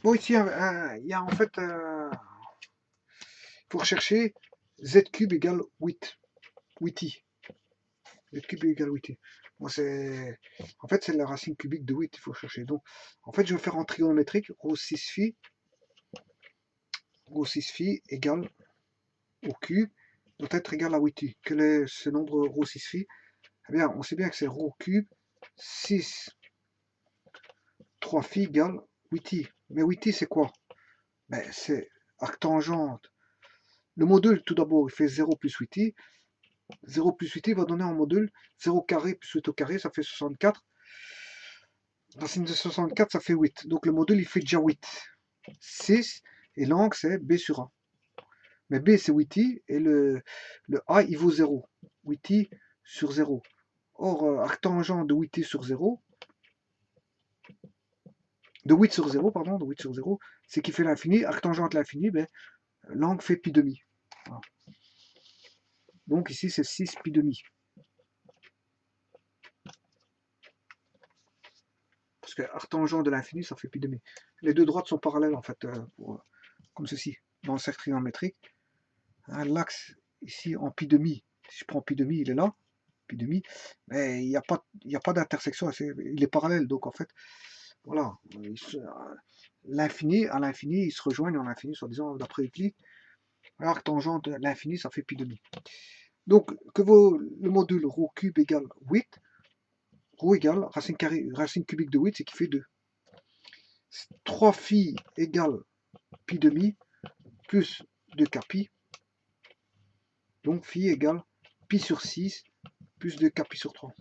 Bon, ici, il y a en fait, pour chercher z cube égale 8. 8i. Z cube égale 8i. Bon, en fait, c'est la racine cubique de 8, il faut chercher. Donc, en fait, je vais faire en trigonométrique, rho 6 phi égale au cube doit être égal à 8i. Quel est ce nombre rho 6 phi? Eh bien, on sait bien que c'est rho cube 6 3 phi égale 8i. Mais 8i, c'est quoi? Ben, c'est arctangente. Le module, tout d'abord, il fait 0 plus 8i. 0 plus 8i va donner en module 0 carré plus 8 au carré, ça fait 64. Racine de 64, ça fait 8. Donc le module, il fait déjà 8. 6, et l'angle, c'est B sur A. Mais B, c'est 8i, et le A, il vaut 0. 8i sur 0. Or, arctangent de 8i sur 0, de 8 sur 0, pardon, de 8 sur 0, c'est qui fait l'infini. Arctangente l'infini, ben, l'angle fait pi demi. Voilà. Donc ici, c'est 6 pi demi. Parce que arctangent de l'infini, ça fait pi demi. Les deux droites sont parallèles, en fait, comme ceci, dans le cercle trigonométrique. Hein, l'axe, ici, en pi demi, si je prends pi demi, il est là, pi demi, mais il n'y a pas d'intersection, il est parallèle, donc en fait, voilà, l'infini, à l'infini, ils se rejoignent en infini, soi-disant, d'après Euclide. Arctangent de l'infini, ça fait pi demi. Donc, que vaut le module rho cube égale 8, rho égale racine cubique de 8, c'est qui fait 2. 3 phi égale pi demi, plus 2k pi. Donc, phi égale pi sur 6, plus 2k pi sur 3.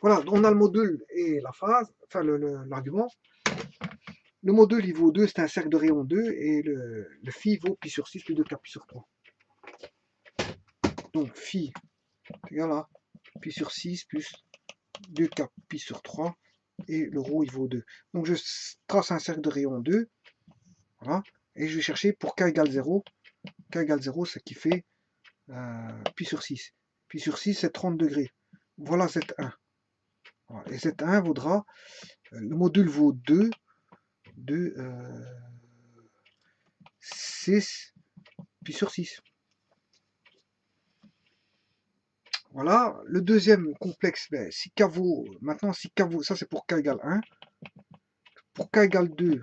Voilà, on a le module et la phase, enfin l'argument. Le module, il vaut 2, c'est un cercle de rayon 2, et le phi vaut pi sur 6 plus 2k pi sur 3. Donc, phi égale à pi sur 6 plus 2k pi sur 3, et le rho, il vaut 2. Donc, je trace un cercle de rayon 2, voilà, et je vais chercher pour k égale 0. K égale 0, c'est qui fait pi sur 6. Pi sur 6, c'est 30 degrés. Voilà Z1. Voilà. Et Z1 vaudra, le module vaut 2, 6, pi sur 6. Voilà, le deuxième complexe, ben, si k vaut, maintenant si k vaut, ça c'est pour k égale 1. Pour k égale 2,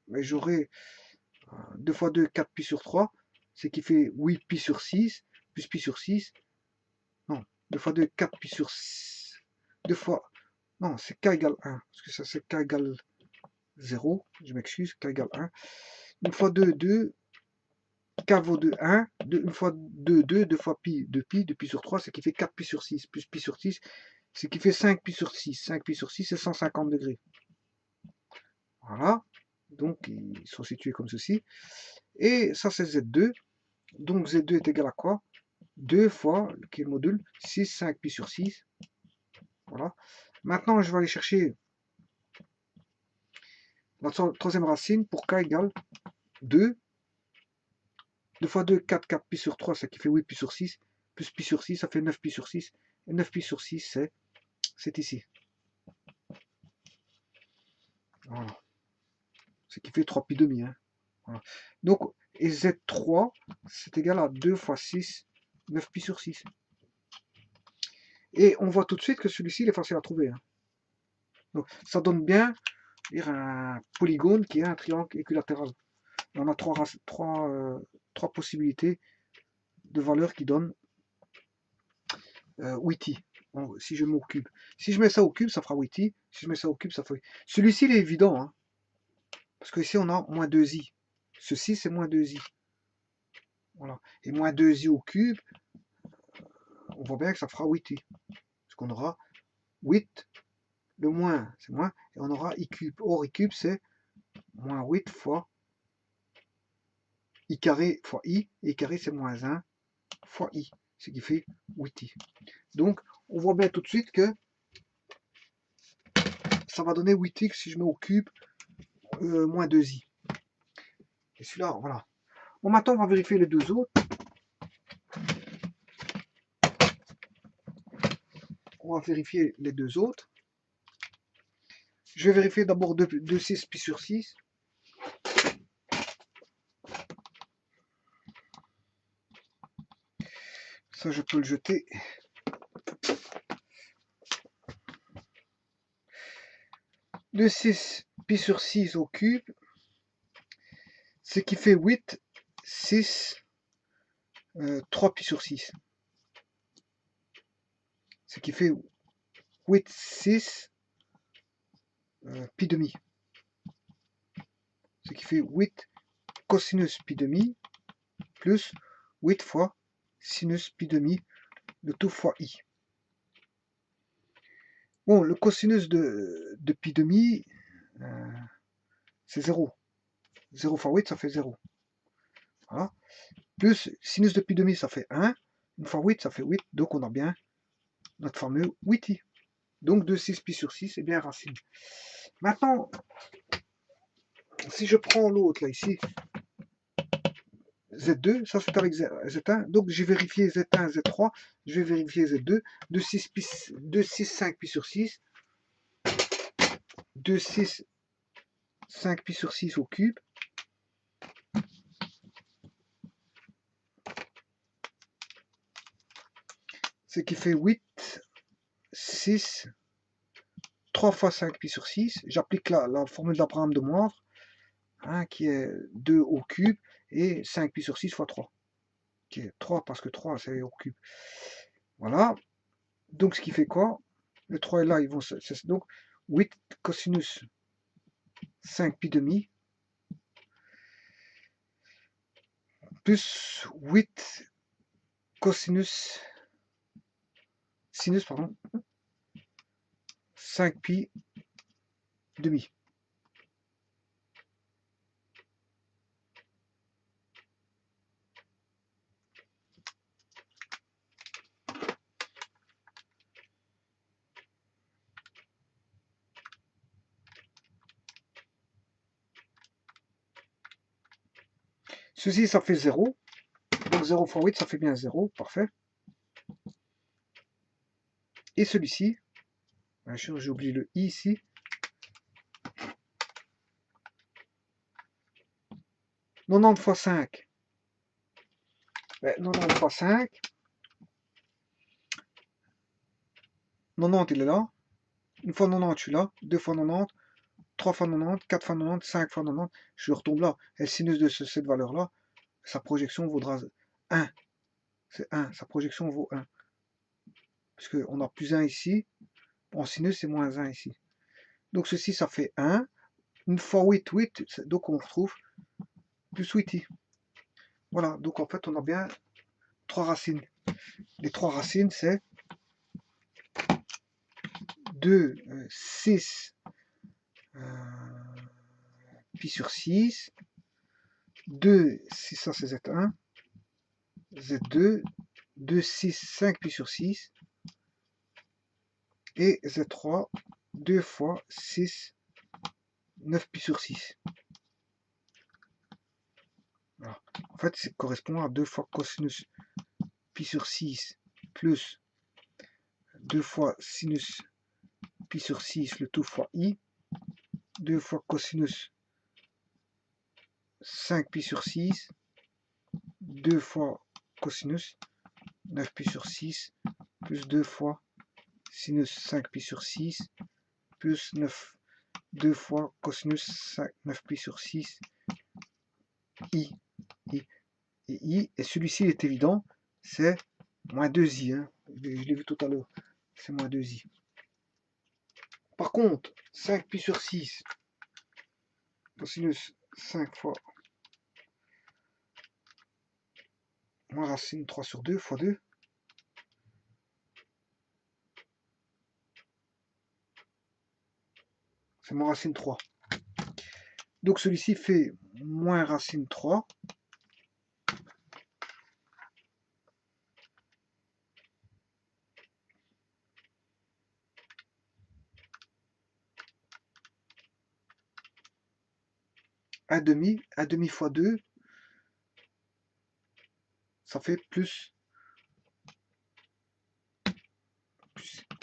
ben, j'aurai 2 fois 2, 4 pi sur 3, c'est qui fait 8 pi sur 6, plus pi sur 6. Non, 2 fois 2, 4 pi sur 6. 2 fois, non, c'est k égale 1, parce que ça c'est k égale 0, je m'excuse, k égale 1. 1 fois 2, 2, k vaut 2, 1, 1 fois 2, 2, 2 fois pi, 2 pi sur 3, c'est qui fait 4 pi sur 6, plus pi sur 6, c'est qui fait 5 pi sur 6. 5 pi sur 6, c'est 150 degrés. Voilà, donc ils sont situés comme ceci. Et ça c'est Z2, donc Z2 est égal à quoi? 2 fois, qui est le module, 6, 5 pi sur 6. Voilà. Maintenant, je vais aller chercher la troisième racine pour k égale 2. 2 fois 2, 4, 4 pi sur 3, ça qui fait 8 pi sur 6. Plus pi sur 6, ça fait 9 pi sur 6. Et 9 pi sur 6, c'est ici. Voilà. Ce qui fait 3 pi demi. Hein. Voilà. Donc, et Z3, c'est égal à 2 fois 6, 9 pi sur 6. Et on voit tout de suite que celui-ci, il est facile à trouver. Hein. Donc, ça donne bien un polygone qui est un triangle équilatéral. Et on a trois possibilités de valeurs qui donnent 8i. Si je mets au cube. Si je mets ça au cube, ça fera 8i. Si je mets ça au cube, ça fera 8i. Celui-ci, il est évident. Hein, parce qu'ici, on a moins 2i. Ceci, c'est moins 2i. Voilà. Et moins 2i au cube, on voit bien que ça fera 8i. Parce qu'on aura 8, le moins, c'est moins, et on aura i cube. Or, i cube, c'est moins 8 fois i carré fois i, et i carré, c'est moins 1 fois i, ce qui fait 8i. Donc, on voit bien tout de suite que ça va donner 8i si je mets au cube moins 2i. Et celui-là, voilà. Bon, maintenant, on va vérifier les deux autres. On va vérifier les deux autres. Je vais vérifier d'abord 2,6 pi sur 6. Ça, je peux le jeter. De 6 pi sur 6 au cube, ce qui fait 8, 6, 3 pi sur 6. Ce qui fait 8, 6, pi demi. Ce qui fait 8 cosinus pi demi plus 8 fois sinus pi demi, le tout fois i. Bon, le cosinus de pi demi, c'est 0. 0 fois 8, ça fait 0. Voilà. Plus sinus de pi demi, ça fait 1. 1 fois 8, ça fait 8. Donc on a bien notre fameux 8i. Donc 2,6 pi sur 6 est bien racine. Maintenant, si je prends l'autre là ici, Z2, ça c'est avec Z1, donc j'ai vérifié Z1, Z3, je vais vérifier Z2, 2,6, 5 pi sur 6, 2,6, 5 pi sur 6 au cube, ce qui fait 8, 6, 3 fois 5 pi sur 6, j'applique la formule d'Abraham de Moivre, hein, qui est 2 au cube, et 5 pi sur 6 fois 3, qui est 3 parce que 3 c'est au cube. Voilà, donc ce qui fait quoi? Le 3 est là, ils vont donc 8 cosinus 5 pi demi plus 8 cosinus sinus pardon 5 pi demi. Ceci, ça fait 0. Donc 0 fois 8, ça fait bien 0. Parfait. Et celui-ci, bien sûr, j'ai oublié le i ici. « 90 fois 5. 90 fois 5. 90, il est là. Une fois 90, je suis là. 2 fois 90. 3 fois 90. 4 fois 90. 5 fois 90. Je retombe là. Et le sinus de cette valeur-là, sa projection vaudra 1. C'est 1. Sa projection vaut 1. Parce qu'on a plus 1 ici. En sinus, c'est moins 1 ici. Donc ceci, ça fait 1. Une fois 8, 8. Donc on retrouve plus 8i. Voilà. Donc en fait, on a bien 3 racines. Les 3 racines, c'est 2, 6 pi sur 6. 2, 6, ça c'est Z1. Z2, 2, 6, 5 pi sur 6. Et Z3, 2 fois 6, 9 pi sur 6. Voilà. En fait, ça correspond à 2 fois cosinus pi sur 6 plus 2 fois sinus pi sur 6, le tout fois i. 2 fois cosinus 5 pi sur 6. 2 fois cosinus 9 pi sur 6 plus 2 fois sinus 5 pi sur 6 plus 9, 2 fois cosinus 5, 9 pi sur 6 i, et celui-ci est évident, c'est moins 2i, hein. Je l'ai vu tout à l'heure, c'est moins 2i. Par contre, 5 pi sur 6 cosinus 5 fois moins racine 3 sur 2 fois 2, c'est moins racine 3. Donc celui-ci fait moins racine 3. Un demi fois 2, ça fait plus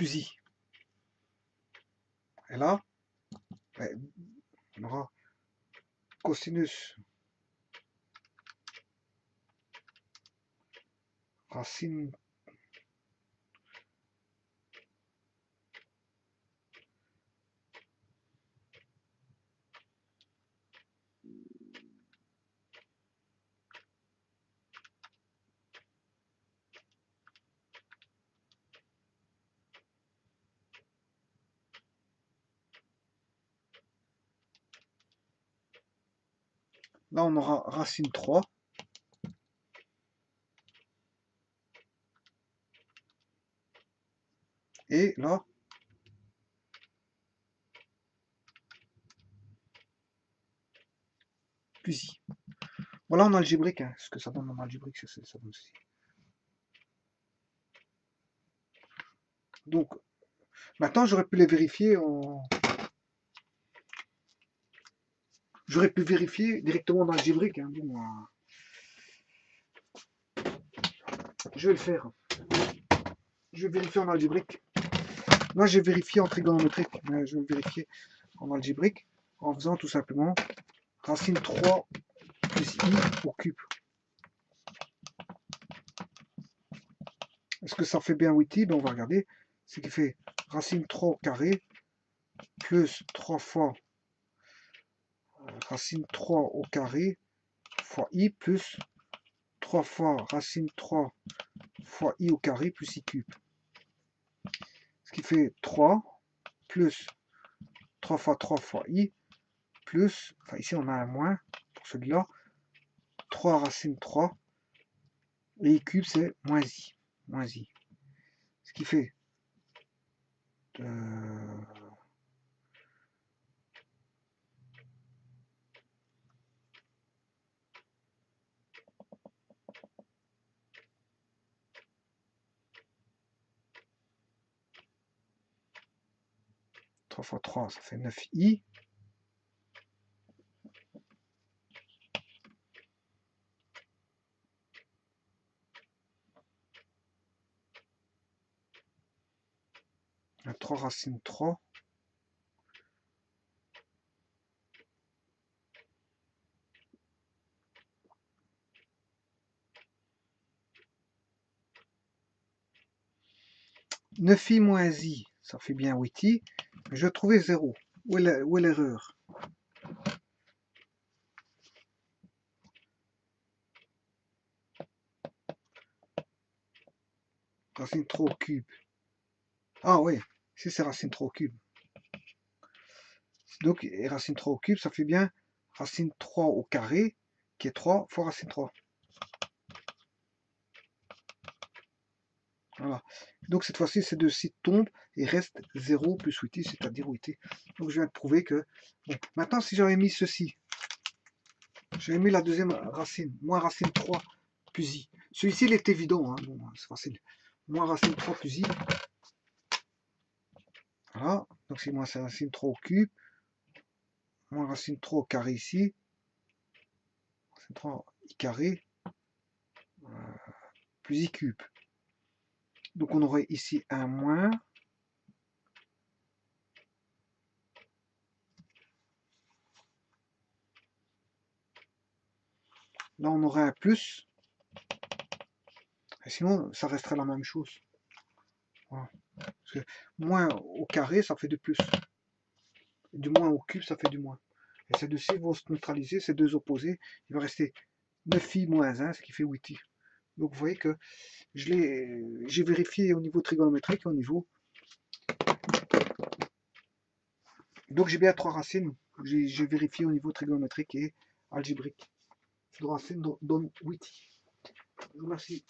i. Et là, On aura cosinus racine là on aura racine 3 et là plus i. Voilà en algébrique, hein, ce que ça donne en algébrique, ça donne ceci. Donc maintenant j'aurais pu les vérifier en... J'aurais pu vérifier directement dans algébrique. Hein. Bon, je vais le faire. Je vais vérifier en algébrique. Moi j'ai vérifié en trigonométrique, mais je vais vérifier en algébrique en faisant tout simplement racine 3 plus i au cube. Est-ce que ça fait bien 8i? Ben on va regarder. Ce qui fait racine 3 au carré plus 3 fois racine 3 au carré fois i plus 3 fois racine 3 fois i au carré plus i cube. Ce qui fait 3 plus 3 fois i plus, enfin ici on a un moins pour celui-là, 3 racine 3 et i cube c'est moins i. Ce qui fait 3 fois 3, ça fait 9i. Un 3 racine 3. « 9i moins i, ça fait bien 8i. Je trouvais 0. Où est l'erreur? Racine 3 au cube. Ah oui, si c'est racine 3 au cube. Donc, et racine 3 au cube, ça fait bien racine 3 au carré, qui est 3 fois racine 3. Voilà. Donc cette fois-ci, ces deux-ci tombent et reste 0 plus 8i, c'est-à-dire 8i. Donc je viens de prouver que... Bon, maintenant, si j'avais mis ceci, j'avais mis la deuxième racine, moins racine 3 plus i. Celui-ci, il est évident, hein. Bon, c'est facile. Moins racine 3 plus i. Voilà, donc c'est moins racine 3 au cube, moins racine 3 au carré ici, racine 3 i carré, plus i cube. Donc on aurait ici un moins, là on aurait un plus, et sinon ça resterait la même chose. Voilà. Parce que moins au carré, ça fait du plus. Et du moins au cube, ça fait du moins. Et ces deux-ci vont se neutraliser, ces deux opposés. Il va rester 9i moins 1, ce qui fait 8i. Donc vous voyez que j'ai vérifié au niveau trigonométrique, au niveau... Donc j'ai bien 3 racines. J'ai vérifié au niveau trigonométrique et algébrique. 3 racines donne 8i. Je vous remercie.